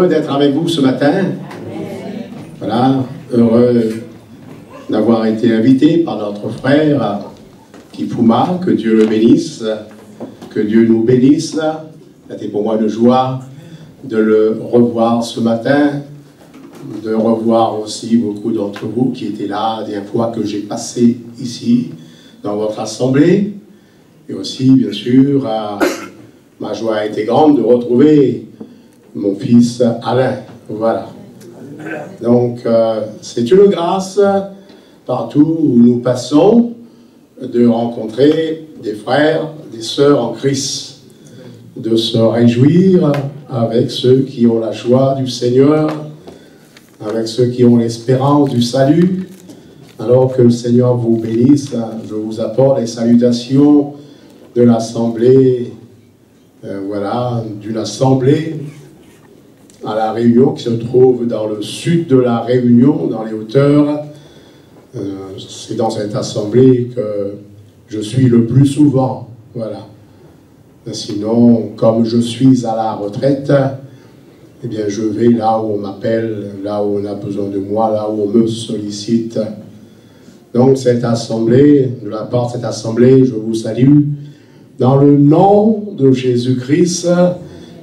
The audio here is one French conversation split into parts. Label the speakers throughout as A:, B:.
A: heureux d'être avec vous ce matin. Voilà, heureux d'avoir été invité par notre frère Kifuma, que Dieu le bénisse, que Dieu nous bénisse. C'était pour moi une joie de le revoir ce matin, de revoir aussi beaucoup d'entre vous qui étaient là la dernière fois que j'ai passé ici, dans votre assemblée. Et aussi, bien sûr, ma joie a été grande de retrouver mon fils Alain. Voilà. Donc, c'est une grâce, partout où nous passons, de rencontrer des frères, des sœurs en Christ, de se réjouir avec ceux qui ont la joie du Seigneur, avec ceux qui ont l'espérance du salut. Alors que le Seigneur vous bénisse, je vous apporte les salutations de l'Assemblée, voilà, d'une Assemblée à La Réunion, qui se trouve dans le sud de La Réunion, dans les hauteurs. C'est dans cette Assemblée que je suis le plus souvent, voilà. Sinon, comme je suis à la retraite, eh bien, je vais là où on m'appelle, là où on a besoin de moi, là où on me sollicite. Donc, cette Assemblée, de la part de cette Assemblée, je vous salue dans le nom de Jésus-Christ,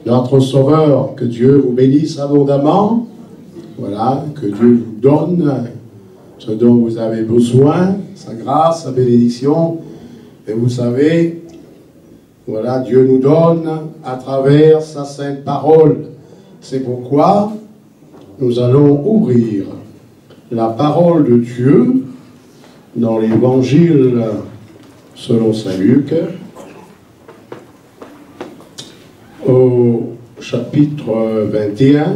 A: notre Sauveur. Que Dieu vous bénisse abondamment. Voilà, que Dieu vous donne ce dont vous avez besoin, sa grâce, sa bénédiction. Et vous savez, voilà, Dieu nous donne à travers sa sainte parole. C'est pourquoi nous allons ouvrir la parole de Dieu dans l'Évangile selon saint Luc, au chapitre 21,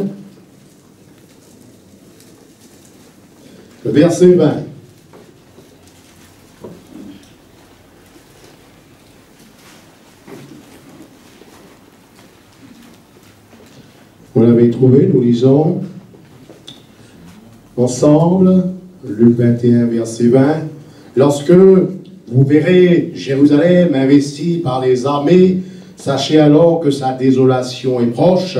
A: le verset 20. Vous l'avez trouvé, nous lisons ensemble Luc 21, verset 20. Lorsque vous verrez Jérusalem investie par les armées, sachez alors que sa désolation est proche,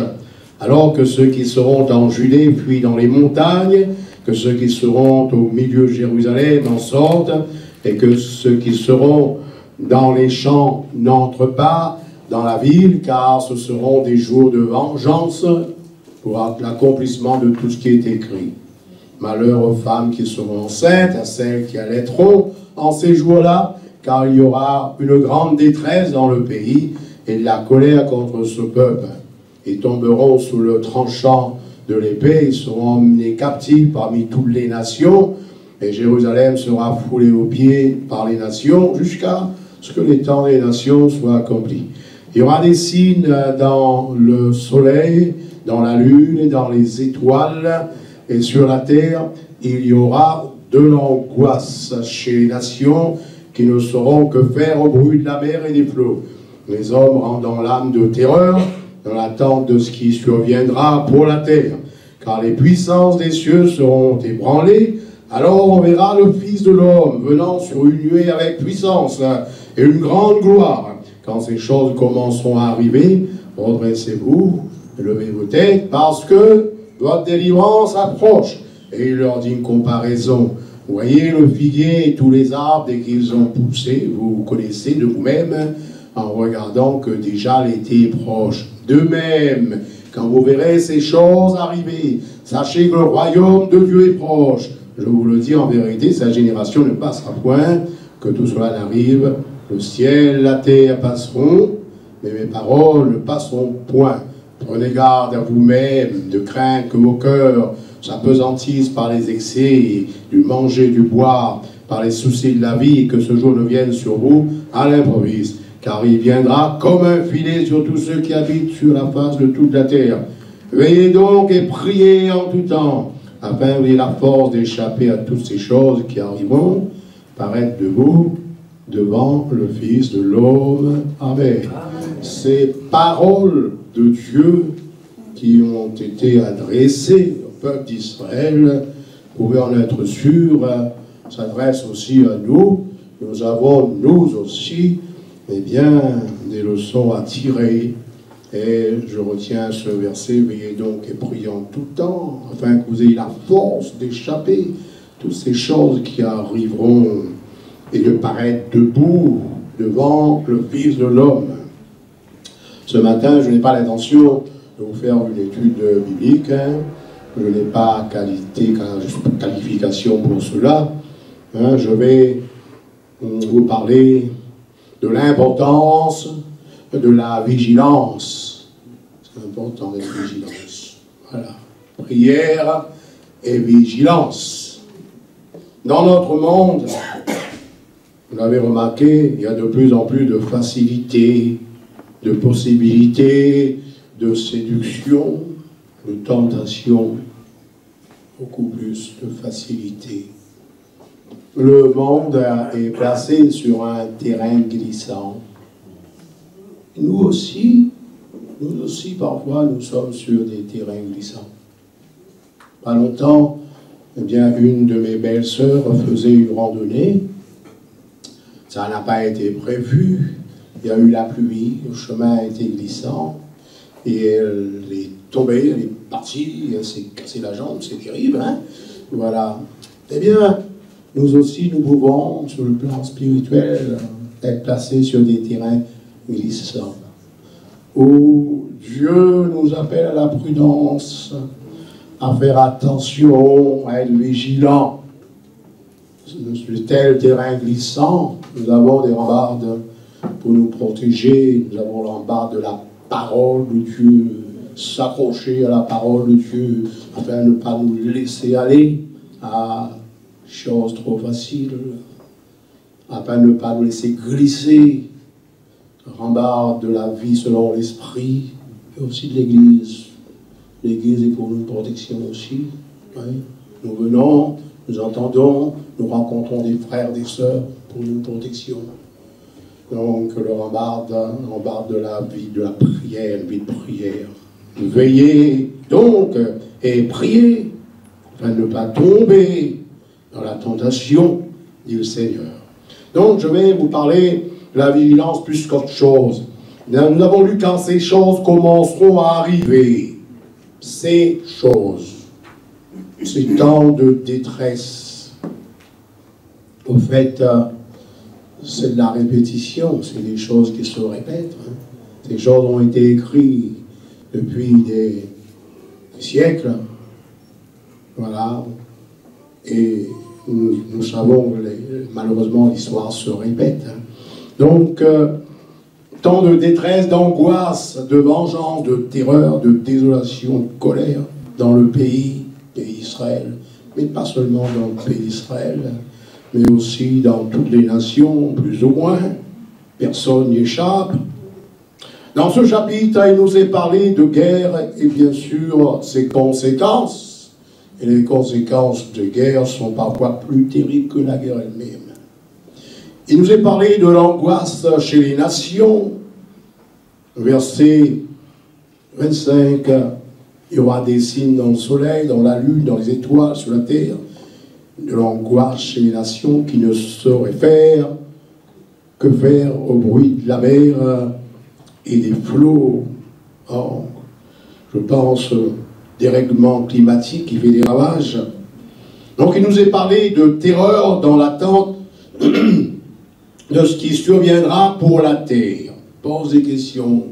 A: alors que ceux qui seront en Judée fuient dans les montagnes, que ceux qui seront au milieu de Jérusalem en sortent, et que ceux qui seront dans les champs n'entrent pas dans la ville, car ce seront des jours de vengeance pour l'accomplissement de tout ce qui est écrit. Malheur aux femmes qui seront enceintes, à celles qui allaiteront en ces jours-là, car il y aura une grande détresse dans le pays, et de la colère contre ce peuple. Ils tomberont sous le tranchant de l'épée, ils seront emmenés captifs parmi toutes les nations, et Jérusalem sera foulée aux pieds par les nations, jusqu'à ce que les temps des nations soient accomplis. Il y aura des signes dans le soleil, dans la lune et dans les étoiles, et sur la terre, il y aura de l'angoisse chez les nations qui ne sauront que faire au bruit de la mer et des flots. Les hommes rendant l'âme de terreur dans l'attente de ce qui surviendra pour la terre. Car les puissances des cieux seront ébranlées, alors on verra le Fils de l'homme venant sur une nuée avec puissance et une grande gloire. Quand ces choses commenceront à arriver, redressez-vous, levez vos têtes, parce que votre délivrance approche. Et il leur dit une comparaison. Voyez le figuier et tous les arbres, dès qu'ils ont poussé, vous connaissez de vous-même, en regardant que déjà l'été est proche. De même, quand vous verrez ces choses arriver, sachez que le royaume de Dieu est proche. Je vous le dis en vérité, sa génération ne passera point, que tout cela n'arrive. Le ciel, la terre passeront, mais mes paroles ne passeront point. Prenez garde à vous-même, de craindre que vos cœurs s'apesantissent par les excès, du manger, du boire, par les soucis de la vie, et que ce jour ne vienne sur vous à l'improviste. Car il viendra comme un filet sur tous ceux qui habitent sur la face de toute la terre. Veillez donc et priez en tout temps, afin que vous ayez la force d'échapper à toutes ces choses qui arriveront, paraître debout devant le Fils de l'homme. Amen. Ces paroles de Dieu qui ont été adressées au peuple d'Israël, vous pouvez en être sûr, s'adressent aussi à nous. Nous avons, nous aussi, eh bien, des leçons à tirer Et je retiens ce verset, veillez donc et priez en tout temps, afin que vous ayez la force d'échapper toutes ces choses qui arriveront et de paraître debout devant le Fils de l'homme. Ce matin, je n'ai pas l'intention de vous faire une étude biblique, hein. Je n'ai pas qualification pour cela. Hein. Je vais vous parler de l'importance de la vigilance. C'est important d'être vigilance. Voilà. Prière et vigilance. Dans notre monde, vous l'avez remarqué, il y a de plus en plus de facilité, de possibilités, de séduction, de tentation, beaucoup plus de facilité. Le monde est placé sur un terrain glissant. Nous aussi, parfois, nous sommes sur des terrains glissants. Pas longtemps, eh bien, une de mes belles-sœurs faisait une randonnée. Ça n'a pas été prévu. Il y a eu la pluie, le chemin a été glissant. Et elle est tombée, elle est partie, elle s'est cassé la jambe, c'est terrible, hein? Voilà. Eh bien, nous aussi, nous pouvons, sur le plan spirituel, être placés sur des terrains glissants, où Dieu nous appelle à la prudence, à faire attention, à être vigilant. Sur de tels terrains glissants, nous avons des rambardes pour nous protéger, nous avons le rempart de la parole de Dieu, s'accrocher à la parole de Dieu, afin de ne pas nous laisser aller à choses trop faciles, afin de ne pas nous laisser glisser, rempart de la vie selon l'esprit, et aussi de l'Église. L'Église est pour nous une protection aussi. Oui. Nous venons, nous entendons, nous rencontrons des frères, des sœurs pour une protection. Donc le rempart de la vie, de la prière, une vie de prière. Veillez donc et priez, afin de ne pas tomber dans la tentation, dit le Seigneur. Donc je vais vous parler de la vigilance plus qu'autre chose. Nous avons lu quand ces choses commenceront à arriver. Ces choses. Ces temps de détresse. Au fait, c'est de la répétition, c'est des choses qui se répètent. Hein. Ces choses ont été écrites depuis des siècles. Voilà. Et nous savons que malheureusement l'histoire se répète. Hein. Donc, temps de détresse, d'angoisse, de vengeance, de terreur, de désolation, de colère dans le pays Israël, mais pas seulement dans le pays Israël, mais aussi dans toutes les nations, plus ou moins. Personne n'y échappe. Dans ce chapitre, il nous est parlé de guerre et bien sûr ses conséquences. Et les conséquences de guerre sont parfois plus terribles que la guerre elle-même. Il nous est parlé de l'angoisse chez les nations. Verset 25, il y aura des signes dans le soleil, dans la lune, dans les étoiles, sur la terre. De l'angoisse chez les nations qui ne sauraient faire que faire au bruit de la mer et des flots. Or, je pense dérèglement climatique qui fait des ravages. Donc il nous est parlé de terreur dans l'attente de ce qui surviendra pour la terre. Pose des questions,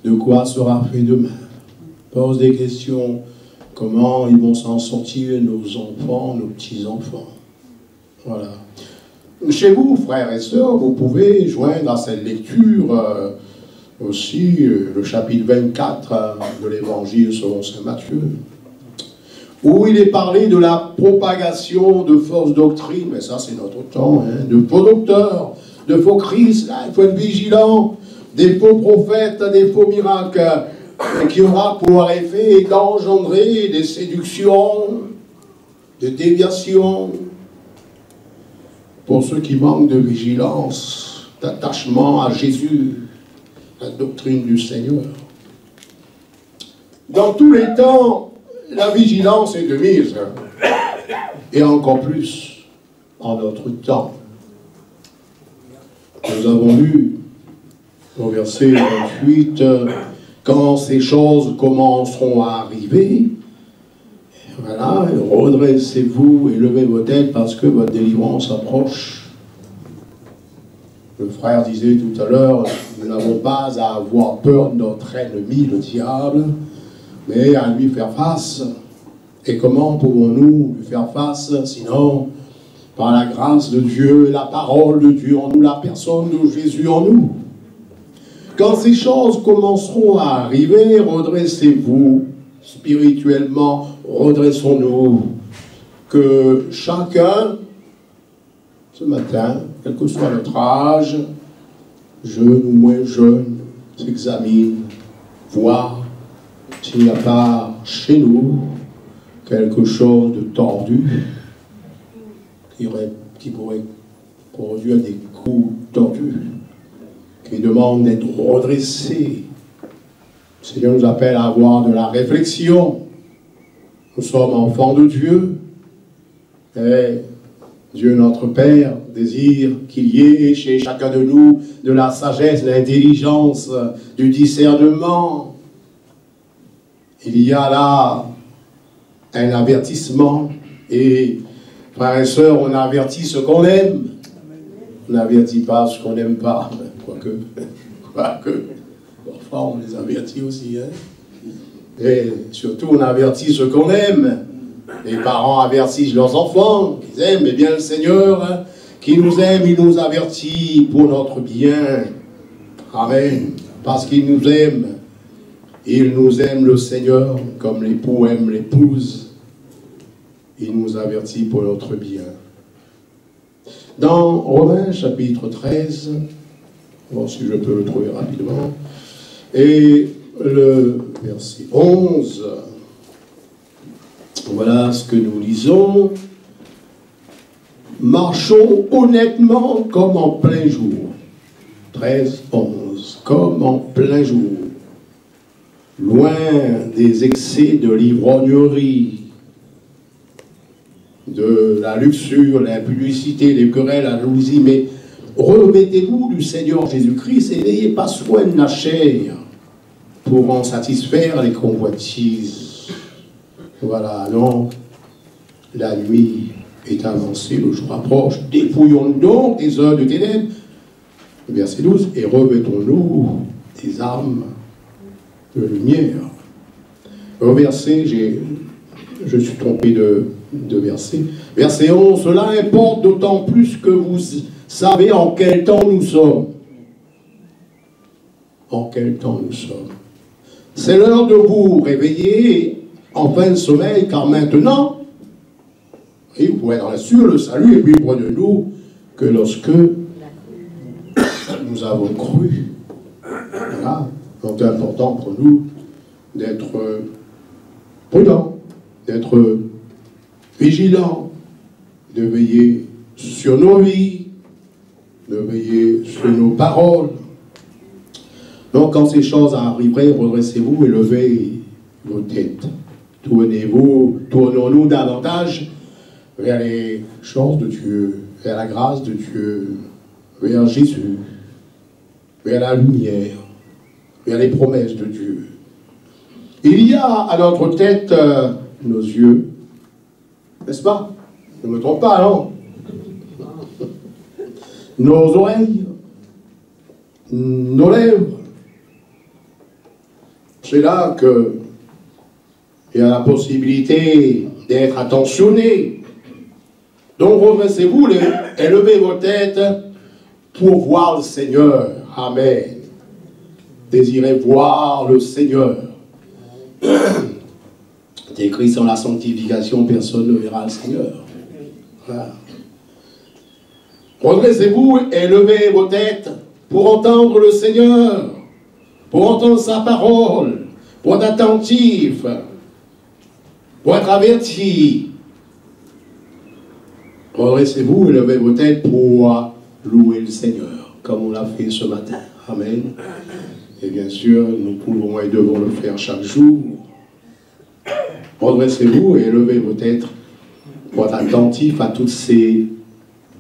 A: de quoi sera fait demain. Pose des questions, comment ils vont s'en sortir nos enfants, nos petits-enfants. Voilà. Chez vous, frères et sœurs, vous pouvez joindre à cette lecture aussi le chapitre 24 de l'Évangile selon saint Matthieu, où il est parlé de la propagation de fausses doctrines, mais ça c'est notre temps, hein, de faux docteurs, de faux Christ, il faut être vigilant, des faux prophètes, des faux miracles, qui aura pour effet d'engendrer des séductions, des déviations, pour ceux qui manquent de vigilance, d'attachement à Jésus, la doctrine du Seigneur. Dans tous les temps, la vigilance est de mise, et encore plus en notre temps. Nous avons lu au verset 28, quand ces choses commenceront à arriver, voilà, redressez-vous et levez vos têtes parce que votre délivrance approche. Le frère disait tout à l'heure, nous n'avons pas à avoir peur de notre ennemi, le diable, mais à lui faire face. Et comment pouvons-nous lui faire face, sinon par la grâce de Dieu, la parole de Dieu en nous, la personne de Jésus en nous. Quand ces choses commenceront à arriver, redressez-vous spirituellement, redressons-nous. Que chacun, ce matin, quel que soit notre âge, jeune ou moins jeune, s'examine, voir s'il n'y a pas chez nous quelque chose de tordu qui pourrait produire des coups tordus, qui demande d'être redressé. Le Seigneur nous appelle à avoir de la réflexion. Nous sommes enfants de Dieu. Et Dieu notre Père désire qu'il y ait chez chacun de nous de la sagesse, de l'intelligence, du discernement. Il y a là un avertissement et frères et sœurs, on avertit ce qu'on aime. On n'avertit pas ce qu'on n'aime pas. Quoique, parfois on les avertit aussi. Hein? Et surtout, on avertit ce qu'on aime. Les parents avertissent leurs enfants qu'ils aiment. Eh bien, le Seigneur, hein, qui nous aime, il nous avertit pour notre bien. Amen. Parce qu'il nous aime. Il nous aime, le Seigneur, comme l'époux aime l'épouse. Il nous avertit pour notre bien. Dans Romains chapitre 13, bon, si je peux le trouver rapidement, et le verset 11, voilà ce que nous lisons. Marchons honnêtement comme en plein jour. 13, 11, comme en plein jour. Loin des excès de l'ivrognerie, de la luxure, l'impudicité, les querelles, la jalousie, mais revêtez-vous du Seigneur Jésus-Christ et n'ayez pas soin de la chair pour en satisfaire les convoitises. Voilà, donc, la nuit est avancée, le jour approche, dépouillons-nous donc des œuvres de ténèbres, verset 12, et revêtons-nous des armes de lumière. Au verset, je suis trompé de verset. Verset 11, cela importe d'autant plus que vous savez en quel temps nous sommes. En quel temps nous sommes. C'est l'heure de vous réveiller en plein sommeil, car maintenant, et vous pouvez être assuré le salut est plus près de nous que lorsque nous avons cru. Voilà. Donc c'est important pour nous d'être prudents, d'être vigilants, de veiller sur nos vies, de veiller sur nos paroles. Donc quand ces choses arriveraient, redressez-vous et levez vos têtes. Tournons-nous davantage vers les choses de Dieu, vers la grâce de Dieu, vers Jésus, vers la lumière, vers les promesses de Dieu. Il y a à notre tête nos yeux, n'est-ce pas? Je ne me trompe pas, non? Nos oreilles, nos lèvres. C'est là qu'il y a la possibilité d'être attentionné. Donc redressez-vous et levez vos têtes pour voir le Seigneur. Amen. Désirez voir le Seigneur. C'est écrit sans la sanctification, personne ne verra le Seigneur. Voilà. Redressez-vous et levez vos têtes pour entendre le Seigneur, pour entendre sa parole, pour être attentif, pour être averti. Redressez-vous et levez vos têtes pour louer le Seigneur, comme on l'a fait ce matin. Amen. Et bien sûr, nous pouvons et devons le faire chaque jour. Redressez-vous et levez vos têtes pour être attentif à toutes ces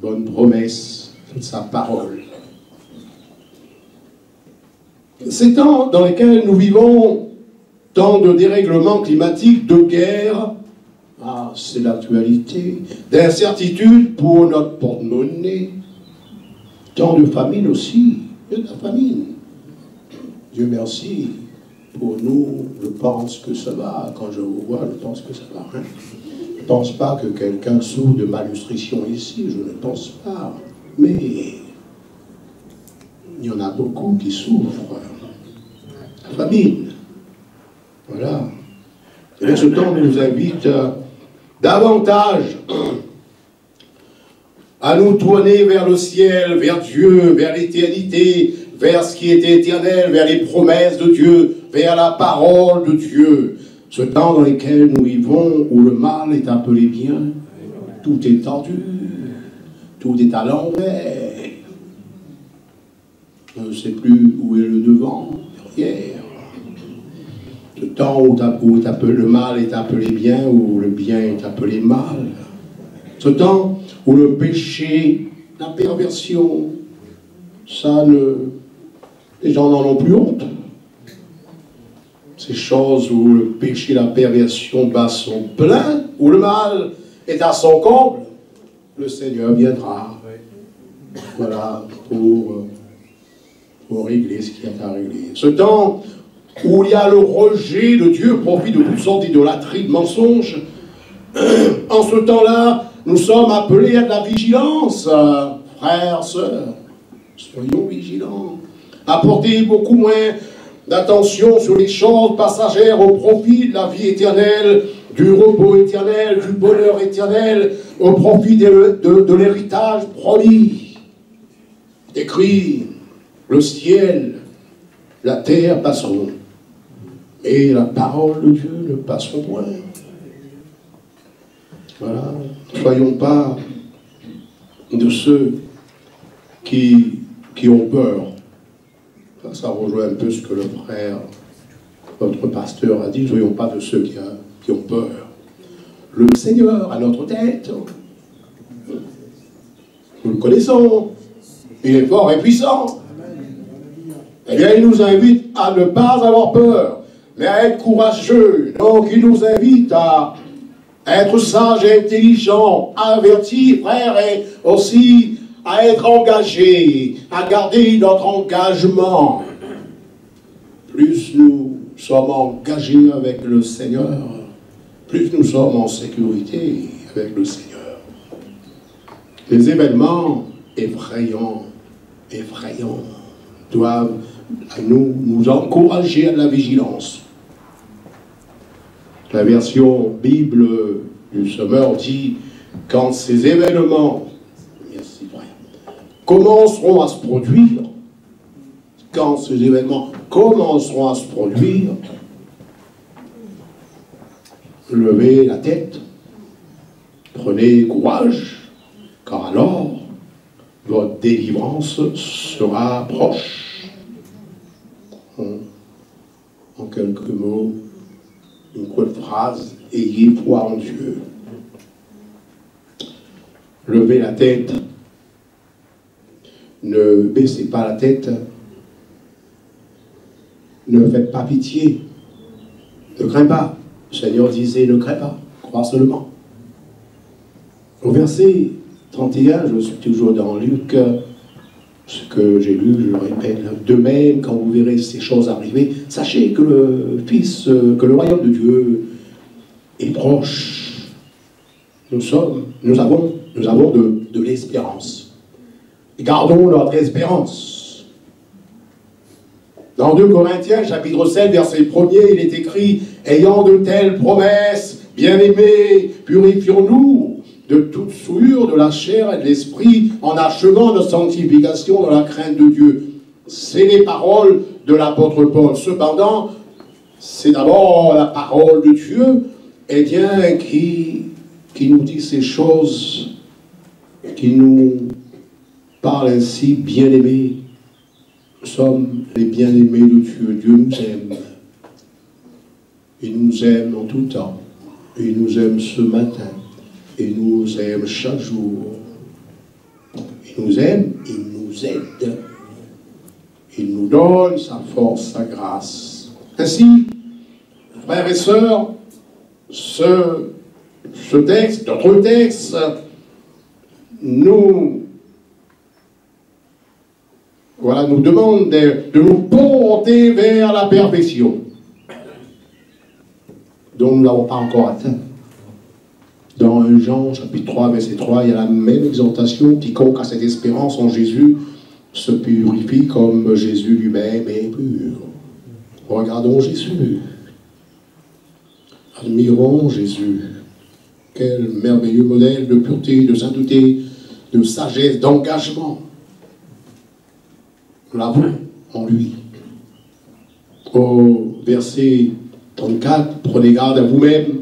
A: bonnes promesses, toute sa parole. Ces temps dans lesquels nous vivons, tant de dérèglements climatiques, de guerres, ah, c'est l'actualité, d'incertitude pour notre porte-monnaie, tant de famine aussi, il y a de la famine. Dieu merci, pour nous, je pense que ça va, quand je vous vois, je pense que ça va. Hein? Je ne pense pas que quelqu'un souffre de malnutrition ici, je ne pense pas, mais il y en a beaucoup qui souffrent. La famine. Voilà. Et ce temps nous invite davantage à nous tourner vers le ciel, vers Dieu, vers l'éternité, vers ce qui est éternel, vers les promesses de Dieu, vers la parole de Dieu. Ce temps dans lequel nous vivons, où le mal est appelé bien, tout est tordu, tout est à l'envers. On ne sait plus où est le devant, derrière. Ce temps où le mal est appelé bien, où le bien est appelé mal. Ce temps où le péché, la perversion, les gens n'en ont plus honte. Ces choses où le péché, la perversion bat son plein, où le mal est à son comble, le Seigneur viendra. Voilà, pour régler ce qu'il y a à régler. Ce temps où il y a le rejet de Dieu, profit de toutes sortes d'idolâtries, de mensonges. En ce temps-là, nous sommes appelés à de la vigilance, frères, sœurs. Soyons vigilants. Apportez beaucoup moins d'attention sur les choses passagères au profit de la vie éternelle, du repos éternel, du bonheur éternel, au profit de l'héritage promis. Écrit, le ciel, la terre passeront, et la parole de Dieu ne passera point. Voilà. Ne soyons pas de ceux qui ont peur. Ça rejoint un peu ce que le frère, votre pasteur, a dit. Ne soyons pas de ceux qui ont peur. Le Seigneur à notre tête, nous le connaissons, il est fort et puissant. Eh bien, il nous invite à ne pas avoir peur, mais à être courageux. Donc, il nous invite à être sage et intelligent, averti, frère, et aussi à être engagé, à garder notre engagement. Plus nous sommes engagés avec le Seigneur, plus nous sommes en sécurité avec le Seigneur. Les événements effrayants, doivent nous encourager à la vigilance. La version Bible du Semeur dit, quand ces événements commenceront à se produire, quand ces événements commenceront à se produire, levez la tête, prenez courage, car alors votre délivrance sera proche. En quelques mots, une courte phrase, ayez foi en Dieu. Levez la tête, ne baissez pas la tête, ne faites pas pitié, ne crains pas. Le Seigneur disait, ne crains pas, crois seulement. Au verset 31, je suis toujours dans Luc, ce que j'ai lu, je le répète, de même, quand vous verrez ces choses arriver, sachez que que le royaume de Dieu est proche. Nous avons de l'espérance. Gardons notre espérance. Dans 2 Corinthiens, chapitre 7, verset 1er, il est écrit, ayant de telles promesses, bien-aimés, purifions-nous de toute souillure de la chair et de l'esprit, en achevant notre sanctification dans la crainte de Dieu. C'est les paroles de l'apôtre Paul. Cependant, c'est d'abord la parole de Dieu, eh bien, qui nous dit ces choses, qui nous parle ainsi, bien-aimés. Nous sommes les bien-aimés de Dieu. Dieu nous aime. Il nous aime en tout temps. Il nous aime ce matin. Il nous aime chaque jour. Il nous aime, il nous aide. il nous donne sa force, sa grâce. Ainsi, frères et sœurs, ce texte, notre texte, nous demande de nous porter vers la perfection, dont nous ne l'avons pas encore atteint. Dans 1 Jean, chapitre 3, verset 3, il y a la même exhortation: quiconque a cette espérance en Jésus se purifie comme Jésus lui-même est pur. Regardons Jésus. Admirons Jésus. Quel merveilleux modèle de pureté, de sainteté, de sagesse, d'engagement. Nous l'avons en lui. Au verset 34, prenez garde à vous-même.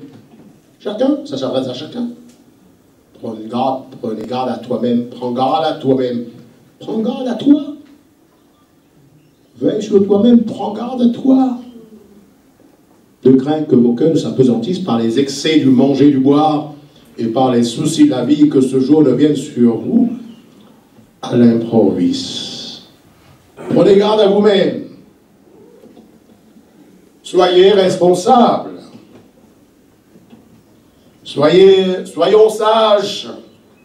A: Chacun, ça s'adresse à chacun. Prenez garde à toi-même, prends garde à toi-même, prends garde à toi. Veille sur toi-même, prends garde à toi. De crainte que vos cœurs ne s'apesantissent par les excès du manger, du boire, et par les soucis de la vie, que ce jour ne vienne sur vous à l'improviste. Prenez garde à vous-même. Soyez responsables. Soyons sages,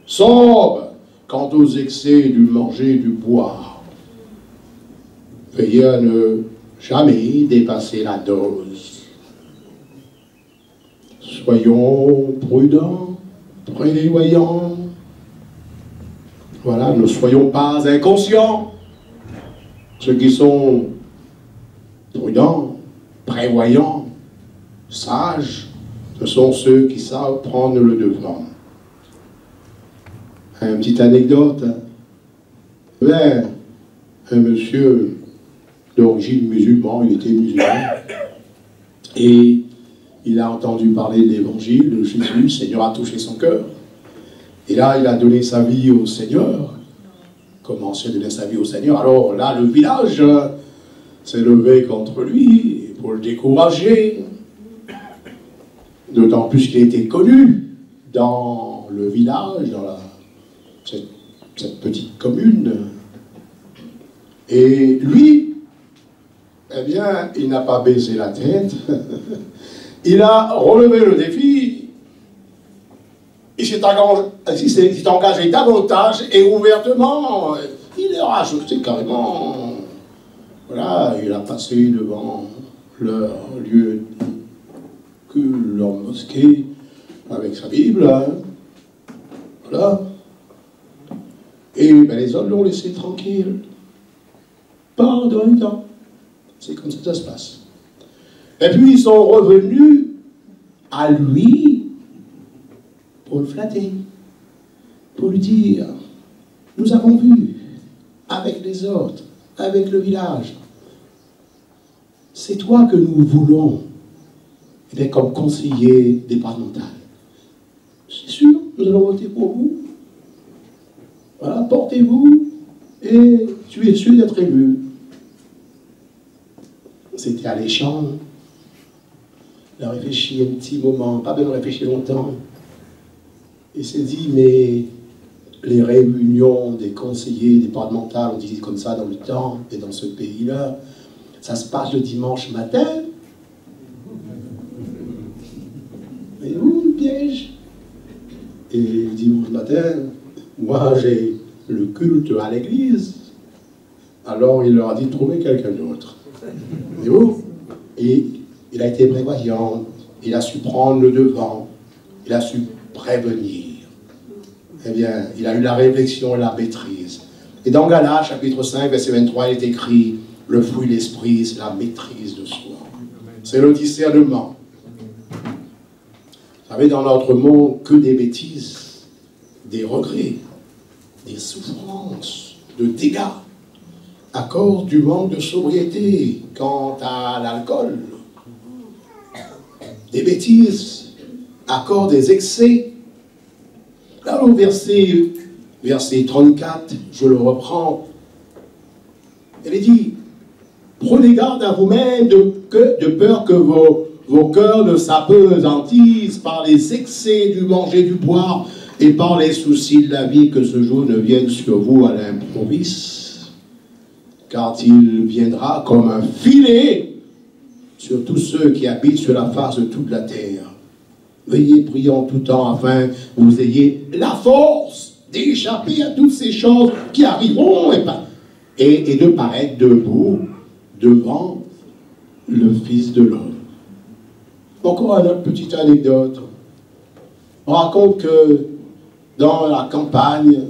A: sobres, quant aux excès du manger, du boire. Veillez à ne jamais dépasser la dose. Soyons prudents, prévoyants. Voilà, ne soyons pas inconscients. Ceux qui sont prudents, prévoyants, sages, ce sont ceux qui savent prendre le devant. Une petite anecdote. Un monsieur d'origine musulmane, il était musulman, et il a entendu parler de l'évangile de Jésus. Le Seigneur a touché son cœur. Et là, il a donné sa vie au Seigneur. Commencé à donner sa vie au Seigneur. Alors là, le village s'est levé contre lui pour le décourager. D'autant plus qu'il était connu dans le village, dans cette petite commune. Et lui, eh bien, il n'a pas baissé la tête. Il a relevé le défi. Il s'est engagé davantage et ouvertement. Il a rajouté carrément. Voilà, il a passé devant leur lieu que leur mosquée avec sa Bible. Voilà. Et les autres l'ont laissé tranquille. Pendant un temps. C'est comme ça que ça se passe. Et puis ils sont revenus à lui pour le flatter, pour lui dire: nous avons vu avec les autres, avec le village, c'est toi que nous voulons comme conseiller départemental. C'est sûr, nous allons voter pour vous. Voilà, portez-vous et tu es sûr d'être élu. C'était alléchant. Il a réfléchi un petit moment, pas besoin de réfléchir longtemps. Il s'est dit, mais les réunions des conseillers départementaux, on dit comme ça dans le temps et dans ce pays-là, ça se passe le dimanche matin. Mais où le piège? Et le dimanche matin, moi j'ai le culte à l'église. Alors il leur a dit de trouver quelqu'un d'autre. Et où? Et il a été prévoyant, il a su prendre le devant, il a su prévenir. Eh bien, il a eu la réflexion et la maîtrise. Et dans Galates, chapitre 5, verset 23, il est écrit: le fruit de l'esprit, c'est la maîtrise de soi. C'est le discernement. Vous savez, dans notre monde, que des bêtises, des regrets, des souffrances, de dégâts, à cause du manque de sobriété quant à l'alcool, des bêtises, à cause des excès. Là, au verset 34, je le reprends, elle est dit: prenez garde à vous-même de peur que vos cœurs ne s'apesantissent par les excès du manger, du boire, et par les soucis de la vie, que ce jour ne vienne sur vous à l'improviste. car il viendra comme un filet sur tous ceux qui habitent sur la face de toute la terre. Veuillez prier en tout temps afin que vous ayez la force d'échapper à toutes ces choses qui arriveront et de paraître debout devant le Fils de l'homme. Encore une autre petite anecdote. On raconte que dans la campagne,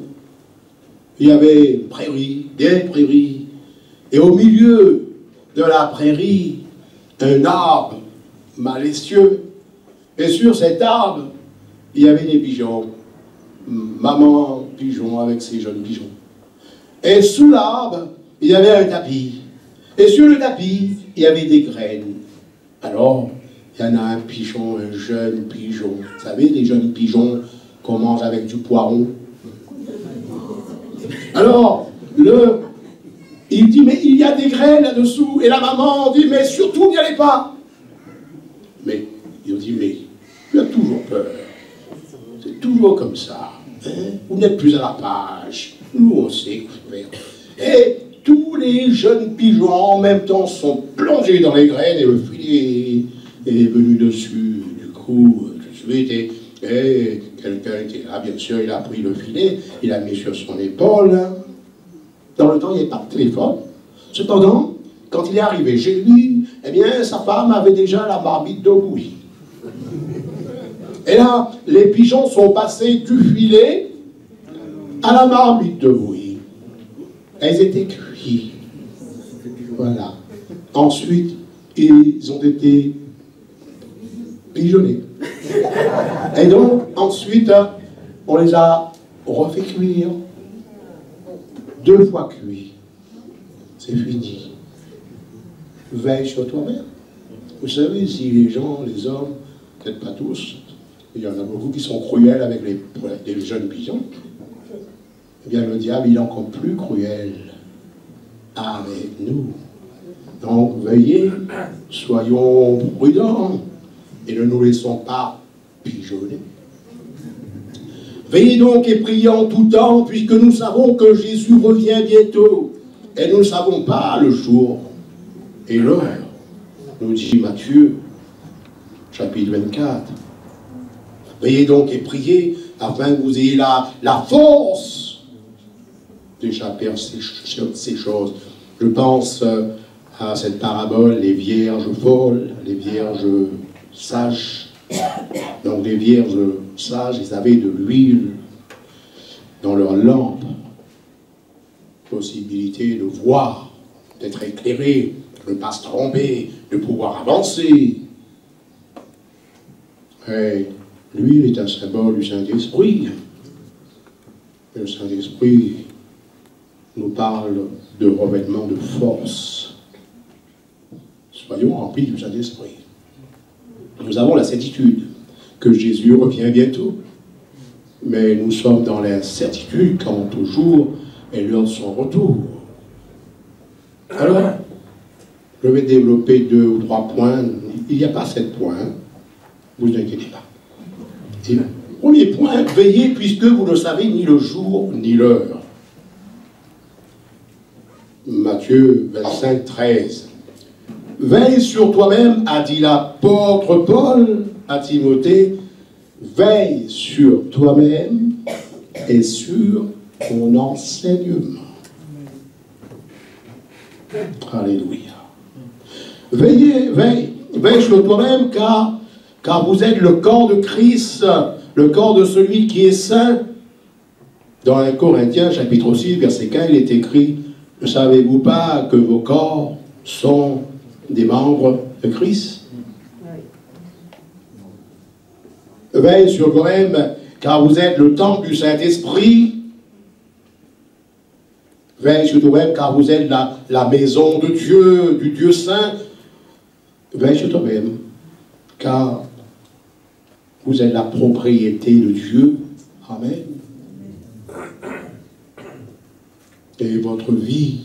A: il y avait une prairie, des prairies, et au milieu de la prairie, un arbre malicieux. Et sur cet arbre, il y avait des pigeons. Maman pigeon avec ses jeunes pigeons. Et sous l'arbre, il y avait un tapis. Et sur le tapis, il y avait des graines. Alors, il y en a un pigeon, un jeune pigeon. Vous savez, les jeunes pigeons qu'on mange avec du poireau. Alors, il dit, mais il y a des graines là-dessous. Et la maman dit, mais surtout, n'y allez pas. Mais, il dit, mais tu as toujours peur. C'est toujours comme ça. Hein? Vous n'êtes plus à la page. Nous, on sait quoi faire. Et tous les jeunes pigeons, en même temps, sont plongés dans les graines et le filet est venu dessus. Du coup, tout de suite, et quelqu'un était là, bien sûr, il a pris le filet, il l'a mis sur son épaule. Dans le temps, il n'y avait pas de téléphone. Cependant, quand il est arrivé chez lui, eh bien, sa femme avait déjà la marmite d'eau bouillie. Et là, les pigeons sont passés du filet à la marmite de bouillie. Elles étaient cuites. Voilà. Ensuite, ils ont été pigeonnés. Et donc, ensuite, on les a refait cuire. 2 fois cuit. C'est fini. Veille sur toi-même. Vous savez, si les gens, les hommes, peut-être pas tous, il y en a beaucoup qui sont cruels avec les jeunes pigeons, eh bien le diable, il est encore plus cruel avec nous. Donc, veuillez, soyons prudents et ne nous laissons pas pigeonner. Veillez donc et priez en tout temps, puisque nous savons que Jésus revient bientôt. Et nous ne savons pas le jour et l'heure, nous dit Matthieu, chapitre 24. Veillez donc et priez, afin que vous ayez la force d'échapper à ces choses. Je pense à cette parabole, les vierges folles, les vierges sages. Donc les vierges sages, ils avaient de l'huile dans leur lampe. Possibilité de voir, d'être éclairé, de ne pas se tromper, de pouvoir avancer. Et l'huile est un symbole du Saint-Esprit. Le Saint-Esprit nous parle de revêtement de force. Soyons remplis du Saint-Esprit. Nous avons la certitude que Jésus revient bientôt, mais nous sommes dans l'incertitude quant au jour et l'heure de son retour. Alors, je vais développer 2 ou 3 points. Il n'y a pas 7 points, vous inquiétez pas. Et le premier point, veillez puisque vous ne savez ni le jour ni l'heure. Matthieu 25, 13. Veille sur toi-même, a dit l'apôtre Paul à Timothée, veille sur toi-même et sur ton enseignement. Alléluia. Veille sur toi-même car vous êtes le corps de Christ, le corps de celui qui est saint. Dans 1 Corinthiens chapitre 6, verset 15, il est écrit, ne savez-vous pas que vos corps sont des membres de Christ? Veille sur toi-même, car vous êtes le temple du Saint-Esprit. Veille sur toi-même, car vous êtes la maison de Dieu, du Dieu Saint. Veille sur toi-même, car vous êtes la propriété de Dieu. Amen. Et votre vie,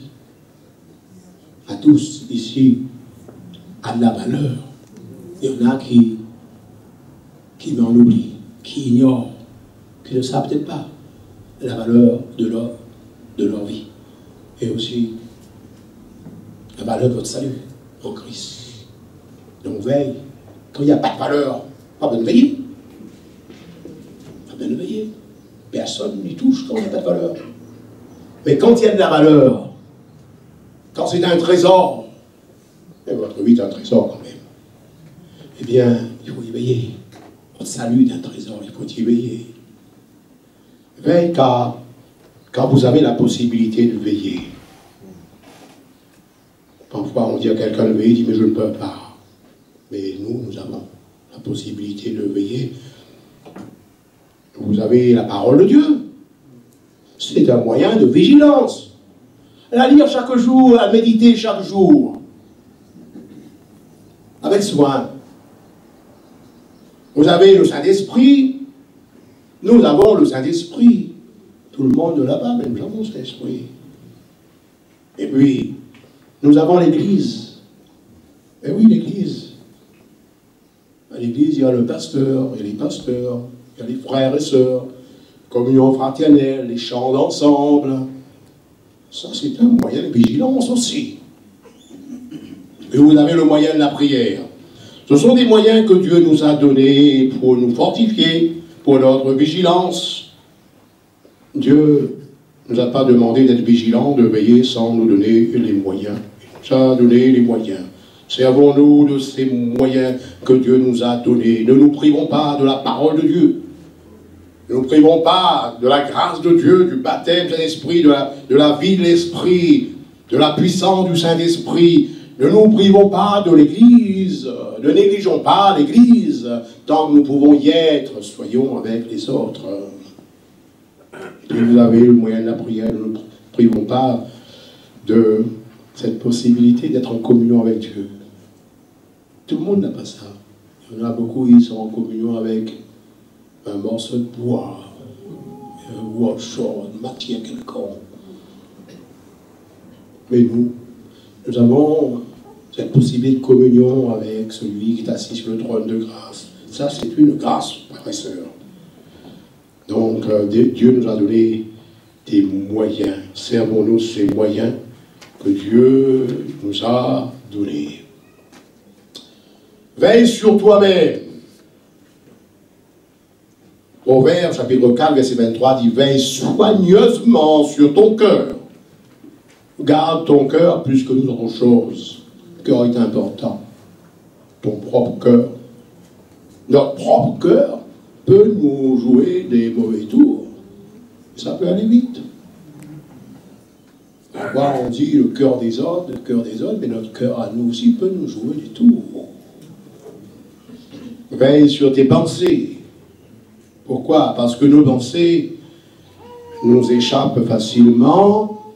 A: à tous ici, a de la valeur. Il y en a qui en oublient, qui ignorent, qui ne savent peut-être pas la valeur de leur vie. Et aussi la valeur de votre salut en Christ. Donc veille. Quand il n'y a pas de valeur, pas besoin de veiller. Pas besoin de veiller. Personne n'y touche quand il n'y a pas de valeur. Mais quand il y a de la valeur, quand c'est un trésor, et votre vie est un trésor quand même, eh bien, il faut y veiller. Votre salut est un trésor, il faut y veiller. Veille car vous avez la possibilité de veiller. Parfois on dit à quelqu'un de veiller, il dit mais je ne peux pas. Mais nous avons la possibilité de veiller. Vous avez la parole de Dieu. C'est un moyen de vigilance. La lire chaque jour, la méditer chaque jour. Avec soin. Vous avez le Saint-Esprit. Nous avons le Saint-Esprit. Tout le monde là-bas, mais nous avons le Saint-Esprit. Et puis, nous avons l'Église. Et oui, l'Église. À l'Église, il y a le pasteur, il y a les pasteurs, il y a les frères et sœurs, communion fraternelle, les chants d'ensemble. Ça, c'est un moyen de vigilance aussi. Et vous avez le moyen de la prière. Ce sont des moyens que Dieu nous a donnés pour nous fortifier, pour notre vigilance. Dieu ne nous a pas demandé d'être vigilants, de veiller sans nous donner les moyens. Il nous a donné les moyens. Servons-nous de ces moyens que Dieu nous a donnés. Ne nous privons pas de la parole de Dieu. Ne nous privons pas de la grâce de Dieu, du baptême de l'Esprit, de la vie de l'Esprit, de la puissance du Saint-Esprit. Ne nous privons pas de l'Église. Ne négligeons pas l'Église. Tant que nous pouvons y être, soyons avec les autres. Et vous avez le moyen de la prière. Ne nous privons pas de cette possibilité d'être en communion avec Dieu. Tout le monde n'a pas ça. Il y en a beaucoup, ils sont en communion avec un morceau de bois, ou autre chose, une matière quelconque. Mais nous avons cette possibilité de communion avec celui qui est assis sur le trône de grâce. Ça, c'est une grâce, frères et sœurs. Donc, Dieu nous a donné des moyens. Servons-nous ces moyens que Dieu nous a donnés. Veille sur toi-même. Proverbe, chapitre 4, verset 23, dit « Veille soigneusement sur ton cœur. Garde ton cœur plus que nous autres choses. » Le cœur est important. Ton propre cœur. Notre propre cœur peut nous jouer des mauvais tours. Ça peut aller vite. Parfois, on dit le cœur des autres, mais notre cœur à nous aussi peut nous jouer des tours. Veille sur tes pensées. Pourquoi? Parce que nos pensées nous échappent facilement.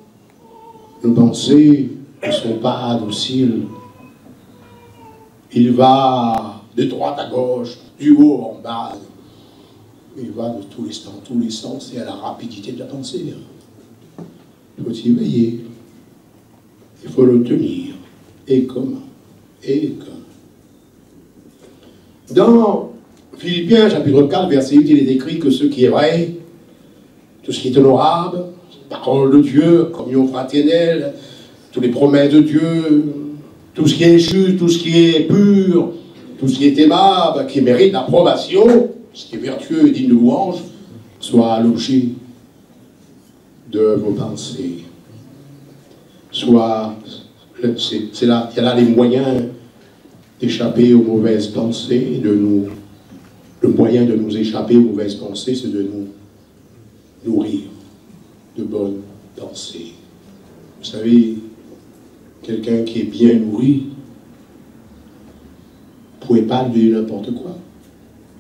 A: Nos pensées ne sont pas dociles. Il va de droite à gauche, du haut en bas. Il va de tous les sens et à la rapidité de la pensée. Il faut y veiller. Il faut le tenir. Et comment? Et comment? Dans Philippiens, chapitre 4, verset 8, il est écrit que ce qui est vrai, tout ce qui est honorable, parole de Dieu, communion fraternelle, toutes les promesses de Dieu, tout ce qui est juste, tout ce qui est pur, tout ce qui est aimable, qui mérite l'approbation, ce qui est vertueux et digne de louange, soit à l'objet de vos pensées. Soit, il y a là les moyens d'échapper aux mauvaises pensées, le moyen de nous échapper aux mauvaises pensées, c'est de nous nourrir de bonnes pensées. Vous savez, quelqu'un qui est bien nourri, vous ne pouvez pas lui donner n'importe quoi.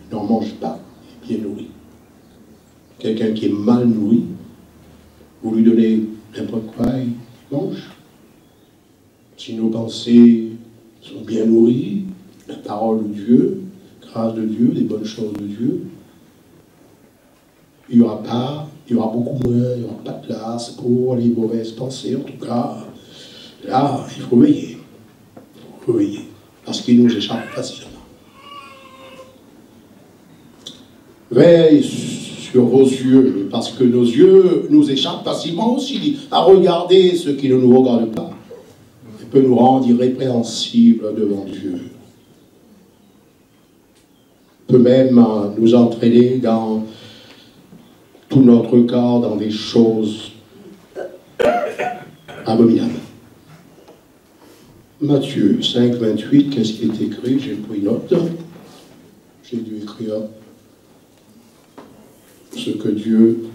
A: Il n'en mange pas, il est bien nourri. Quelqu'un qui est mal nourri, vous lui donnez n'importe quoi, il mange. Si nos pensées sont bien nourries, la parole de Dieu, grâce de Dieu, les bonnes choses de Dieu, il y aura beaucoup moins, il n'y aura pas de place pour les mauvaises pensées. En tout cas, là, il faut veiller. Il faut veiller. Parce qu'il nous échappe facilement. Veille sur vos yeux, parce que nos yeux nous échappent facilement aussi à regarder ce qui ne nous regarde pas. peut nous rendre irrépréhensibles devant Dieu. Peut même nous entraîner dans tout notre corps dans des choses abominables. Matthieu 5, 28, qu'est-ce qui est écrit? J'ai pris note. J'ai dû écrire ce que Dieu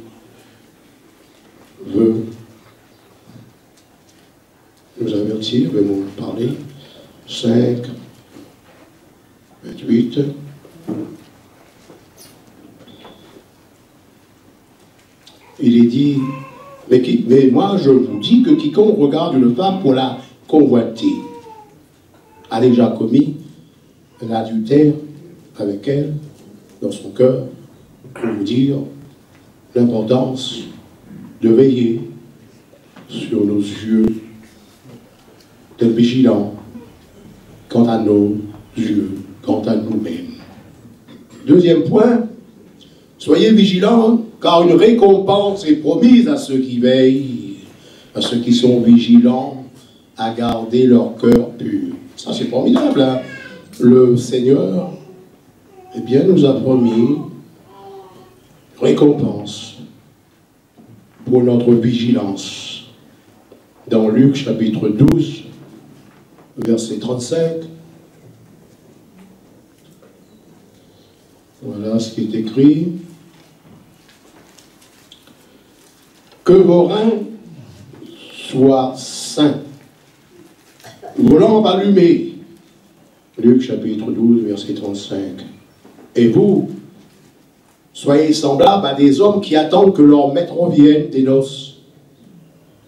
A: veut nous avertir, veut nous parler. 5, 28. Il est dit, mais moi je vous dis que quiconque regarde une femme pour la convoiter a déjà commis un adultère avec elle dans son cœur, pour vous dire l'importance de veiller sur nos yeux, d'être vigilants quant à nos yeux, quant à nous-mêmes. Deuxième point, soyez vigilants, car une récompense est promise à ceux qui veillent, à ceux qui sont vigilants, à garder leur cœur pur. Ça, c'est formidable, hein? Le Seigneur, eh bien, nous a promis récompense pour notre vigilance. Dans Luc, chapitre 12, verset 35, voilà ce qui est écrit. Que vos reins soient saints, vos lampes allumées. Luc chapitre 12, verset 35. Et vous, soyez semblables à des hommes qui attendent que leur maître revienne des noces,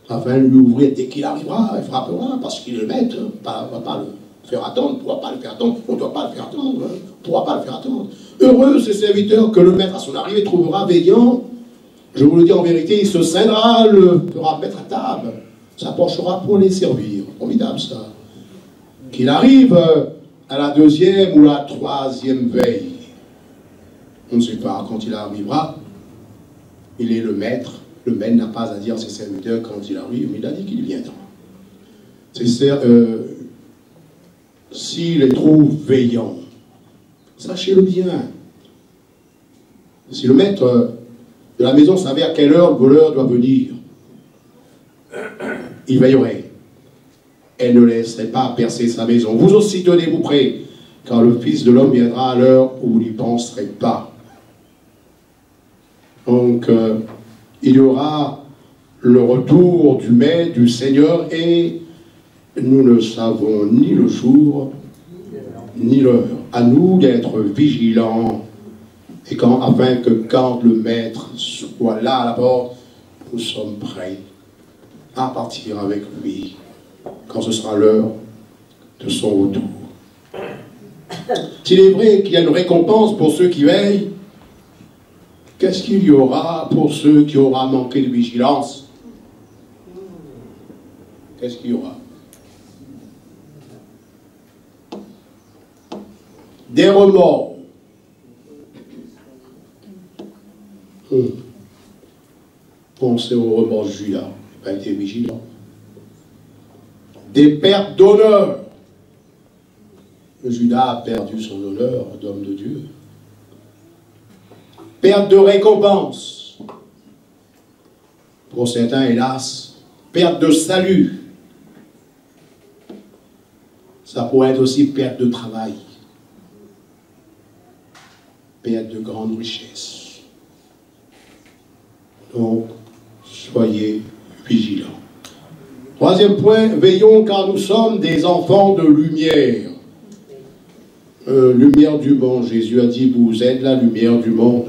A: afin de lui ouvrir dès qu'il arrivera, il frappera, parce qu'il est le maître, ne va pas le faire attendre, on ne pourra pas le faire attendre, on ne doit pas le faire attendre, on ne pourra pas le faire attendre. Heureux ces serviteurs que le maître à son arrivée trouvera veillant. Je vous le dis en vérité, il se scindra, le fera mettre à table, s'approchera pour les servir. Formidable ça. Qu'il arrive à la deuxième ou la troisième veille, on ne sait pas quand il arrivera, il est le maître. Le maître n'a pas à dire à ses serviteurs quand il arrive, mais il a dit qu'il viendra. S'il les trouve veillants, sachez-le bien. Si le maître de la maison savait à quelle heure le voleur doit venir, il veillerait. Elle ne laisserait pas percer sa maison. Vous aussi tenez-vous prêts, car le Fils de l'homme viendra à l'heure où vous n'y penserez pas. Donc, il y aura le retour du Maître, du Seigneur, et nous ne savons ni le jour, ni l'heure. À nous d'être vigilants, et afin que quand le Maître soit là à la porte, nous sommes prêts à partir avec lui, quand ce sera l'heure de son retour. S'il est vrai qu'il y a une récompense pour ceux qui veillent, qu'est-ce qu'il y aura pour ceux qui auront manqué de vigilance? Qu'est-ce qu'il y aura? Des remords. Pensez au remords de Judas, il n'a pas été vigilant. Des pertes d'honneur. Judas a perdu son honneur d'homme de Dieu. Perte de récompense. Pour certains, hélas, perte de salut. Ça pourrait être aussi perte de travail. Perte de grande richesse. Donc, soyez vigilants. Troisième point, veillons car nous sommes des enfants de lumière. Lumière du monde. Jésus a dit, vous êtes la lumière du monde.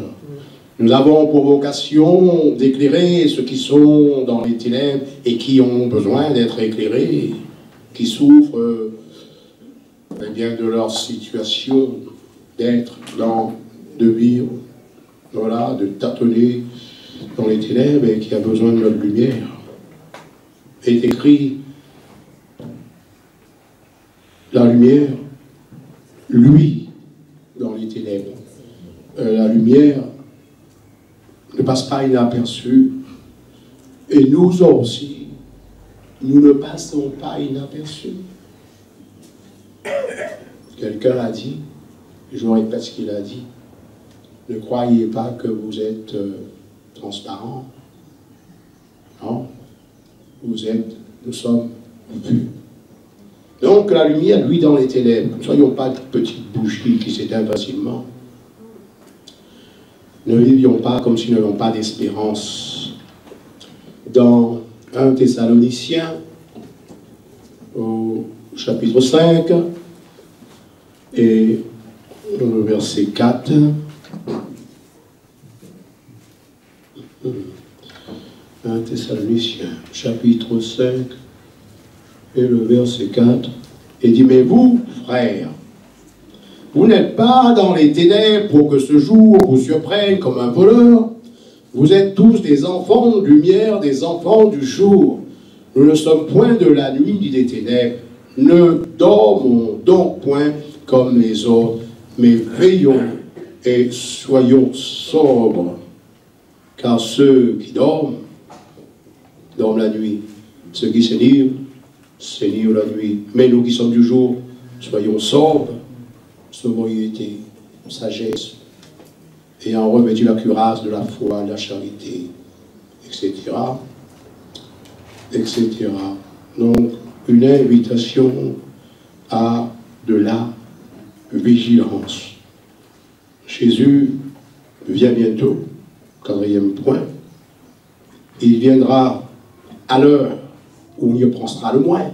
A: Nous avons pour vocation d'éclairer ceux qui sont dans les ténèbres et qui ont besoin d'être éclairés, qui souffrent eh bien, de leur situation, de vivre, voilà, de tâtonner dans les ténèbres et qui a besoin de notre lumière. Il est écrit, la lumière, lui, dans les ténèbres. La lumière ne passe pas inaperçue. Et nous aussi, nous ne passons pas inaperçus. Quelqu'un a dit, je répète ce qu'il a dit, ne croyez pas que vous êtes transparent. Non, nous sommes vus. Donc la lumière, lui, dans les ténèbres. Ne soyons pas de petites bougies qui s'éteignent facilement. Ne vivions pas comme si nous n'avions pas d'espérance. Dans 1 Thessaloniciens, au chapitre 5, et le verset 4, 1 Thessaloniciens, chapitre 5, et le verset 4, et dit, mais vous, frères, vous n'êtes pas dans les ténèbres pour que ce jour vous surprenne comme un voleur. Vous êtes tous des enfants de lumière, des enfants du jour. Nous ne sommes point de la nuit ni des ténèbres. Ne dormons donc point comme les autres, mais veillons et soyons sobres. Car ceux qui dorment la nuit. Ceux qui s'énirent la nuit. Mais nous qui sommes du jour, soyons sobres, sobriété, sagesse, ayant revêtu la cuirasse de la foi, de la charité, etc. etc. Donc, une invitation à de la vigilance. Jésus vient bientôt, 4e point. Il viendra à l'heure où il y pensera le moins.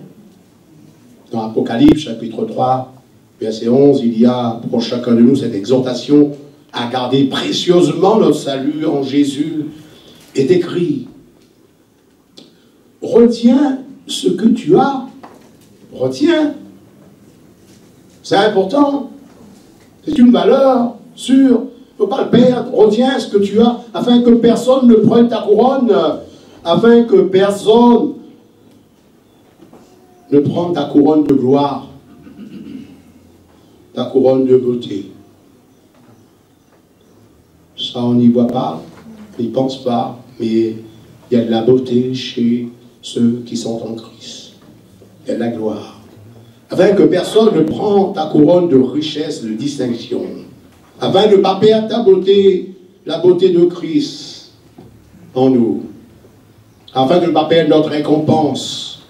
A: Dans Apocalypse, chapitre 3, verset 11, il y a pour chacun de nous cette exhortation à garder précieusement notre salut en Jésus. Est écrit, retiens ce que tu as, retiens. C'est important. C'est une valeur sûre. Il ne faut pas le perdre. Retiens ce que tu as, afin que personne ne prenne ta couronne, afin que personne ne prenne ta couronne de gloire, ta couronne de beauté. Ça, on n'y voit pas, on n'y pense pas, mais il y a de la beauté chez ceux qui sont en Christ. Il y a de la gloire. Afin que personne ne prenne ta couronne de richesse, de distinction. Afin de ne pas perdre ta beauté, la beauté de Christ en nous. Afin de ne pas perdre notre récompense.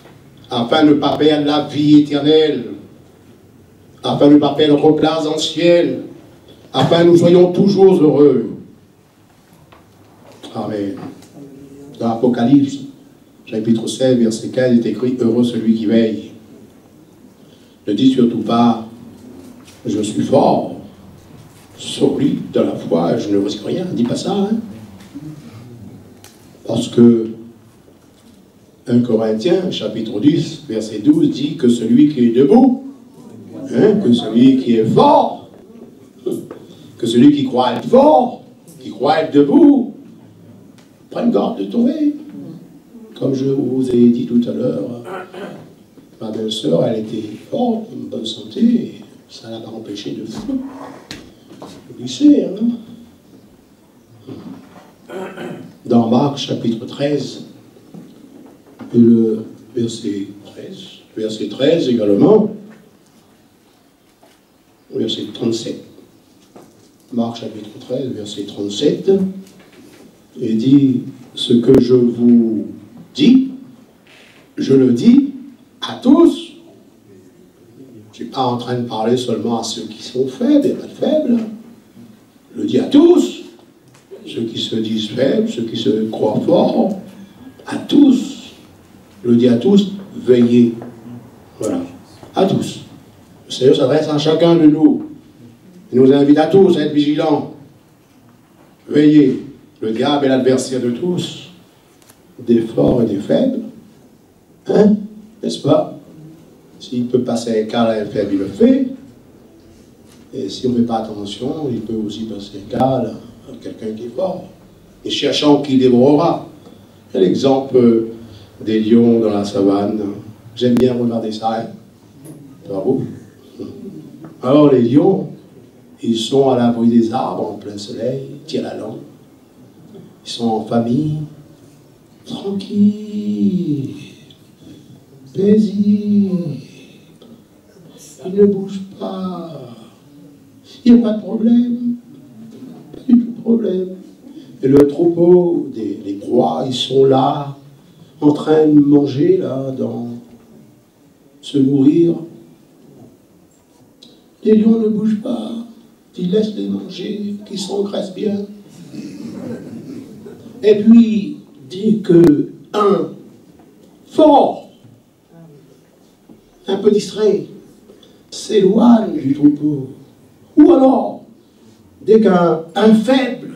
A: Afin de ne pas perdre la vie éternelle. Afin de ne pas perdre notre place en ciel. Afin que nous soyons toujours heureux. Amen. Dans l'Apocalypse, chapitre 16, verset 15, il est écrit, heureux celui qui veille. Ne dis surtout pas, je suis fort, solide dans la foi, je ne risque rien. Ne dis pas ça, hein? Parce que 1 Corinthiens, chapitre 10, verset 12, dit que celui qui est debout, hein, que celui qui est fort, que celui qui croit être fort, qui croit être debout, prenne garde de tomber. Comme je vous ai dit tout à l'heure, ma belle-sœur, elle était forte, en bonne santé, ça ne l'a pas empêché de glisser. Hein? Dans Marc, chapitre 13, et le verset 13 également, verset 37. Marc, chapitre 13, verset 37, et dit, ce que je vous dis, je le dis à tous. Je ne suis pas en train de parler seulement à ceux qui sont faibles, et pas de faibles. Je le dis à tous, ceux qui se disent faibles, ceux qui se croient forts, à tous. Je le dis à tous, veillez. Voilà, à tous. Le Seigneur s'adresse à chacun de nous. Il nous invite à tous à être vigilants. Veillez. Le diable est l'adversaire de tous, des forts et des faibles. Hein? N'est-ce pas? S'il peut passer un quart à un faible, il le fait. Et si on ne fait pas attention, il peut aussi passer un quart à quelqu'un qui est fort. Et cherchant qui dévorera. L'exemple des lions dans la savane. J'aime bien regarder ça. Hein? Bravo. Alors les lions, ils sont à l'abri des arbres, en plein soleil, ils tirent la langue. Ils sont en famille, tranquilles. paisible. Il ne bouge pas. Il n'y a pas de problème. Pas du tout de problème. Et le troupeau des proies, ils sont là, en train de manger, là, se nourrir. Les lions ne bougent pas. Ils laissent les manger, qu'ils s'engraissent bien. Et puis, dès que un fort, un peu distrait, s'éloigne du troupeau, ou alors, dès qu'un faible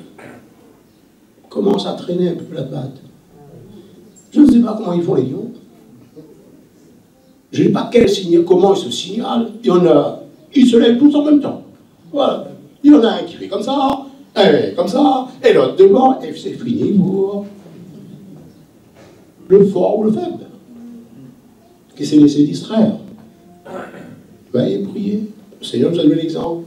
A: commence à traîner un peu la patte, je ne sais pas comment ils font les lions. Je ne sais pas quel signe, comment ils se signalent. Il y en a, ils se lèvent tous en même temps. Voilà. Il y en a un qui fait comme ça, et l'autre devant, et c'est fini pour le fort ou le faible, qui s'est laissé distraire. Veuillez prier. Le Seigneur nous a donné l'exemple.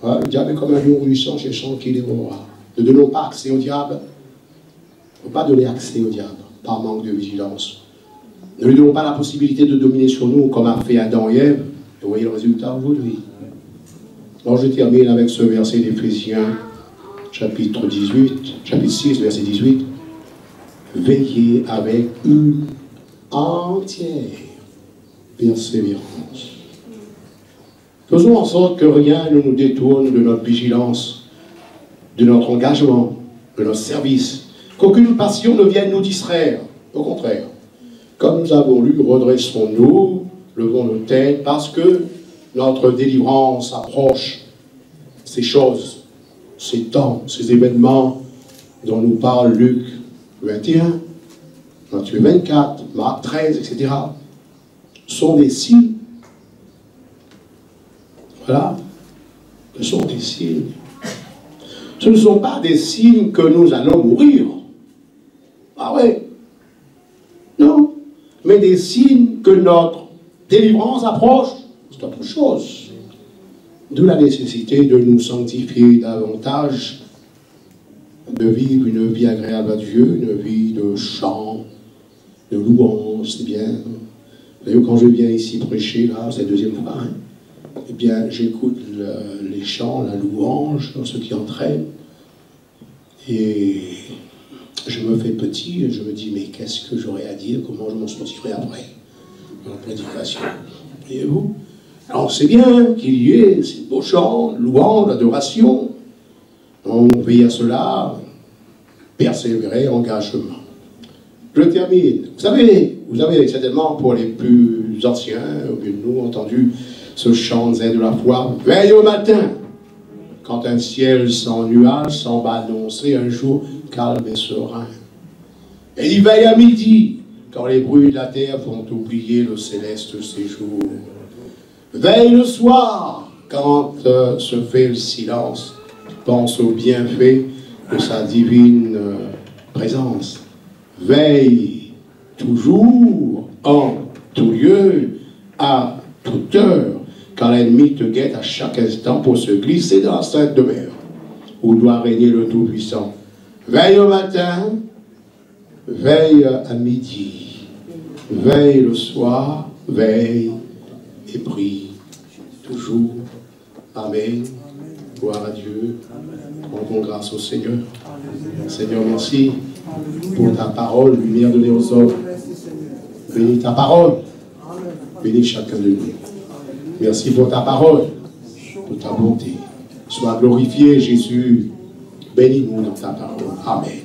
A: Voilà, le diable est comme un lion rugissant, cherchant qui dévorera. Ne donnons pas accès au diable. Il ne faut pas donner accès au diable, par manque de vigilance. Ne lui donnons pas la possibilité de dominer sur nous, comme a fait Adam et Ève. Et vous voyez le résultat aujourd'hui. Alors je termine avec ce verset d'Éphésiens, chapitre 6, verset 18. Veillez avec une entière persévérance. Faisons en sorte que rien ne nous détourne de notre vigilance, de notre engagement, de notre service. Qu'aucune passion ne vienne nous distraire. Au contraire, comme nous avons lu, redressons-nous, levons nos têtes, parce que notre délivrance approche. Ces choses, ces temps, ces événements dont nous parle Luc 21, Matthieu 24, Marc 13, etc., sont des signes. Voilà, ce sont des signes. Ce ne sont pas des signes que nous allons mourir. Ah ouais, non, mais des signes que notre délivrance approche, c'est autre chose. D'où la nécessité de nous sanctifier davantage, de vivre une vie agréable à Dieu, une vie de chant, de louange, c'est bien. D'ailleurs, quand je viens ici prêcher, là, c'est la deuxième fois, hein, eh bien, j'écoute les chants, la louange, ce qui entraîne, et je me fais petit, et je me dis, mais qu'est-ce que j'aurais à dire, comment je m'en sortirai après, dans la prédication, voyez-vous? Alors c'est bien qu'il y ait ces beaux chants, louange, adoration. On veille à cela, persévérer, engagement. Je termine. Vous avez certainement, pour les plus anciens, au milieu de nous, entendu ce chant zen de la foi. Veille au matin, quand un ciel sans nuages semble annoncer un jour calme et serein. Et il veille à midi, quand les bruits de la terre font oublier le céleste séjour. Veille le soir, quand se fait le silence, pense aux bienfaits de sa divine présence. Veille toujours, en tout lieu, à toute heure, quand l'ennemi te guette à chaque instant pour se glisser dans la sainte demeure, où doit régner le Tout-Puissant. Veille au matin, veille à midi, veille le soir, veille et prie toujours. Amen. Gloire à Dieu. Rendons grâce au Seigneur. Seigneur, merci pour ta parole, lumière donnée aux hommes. Bénis ta parole. Bénis chacun de nous. Merci pour ta parole, pour ta bonté. Sois glorifié, Jésus. Bénis-nous dans ta parole. Amen.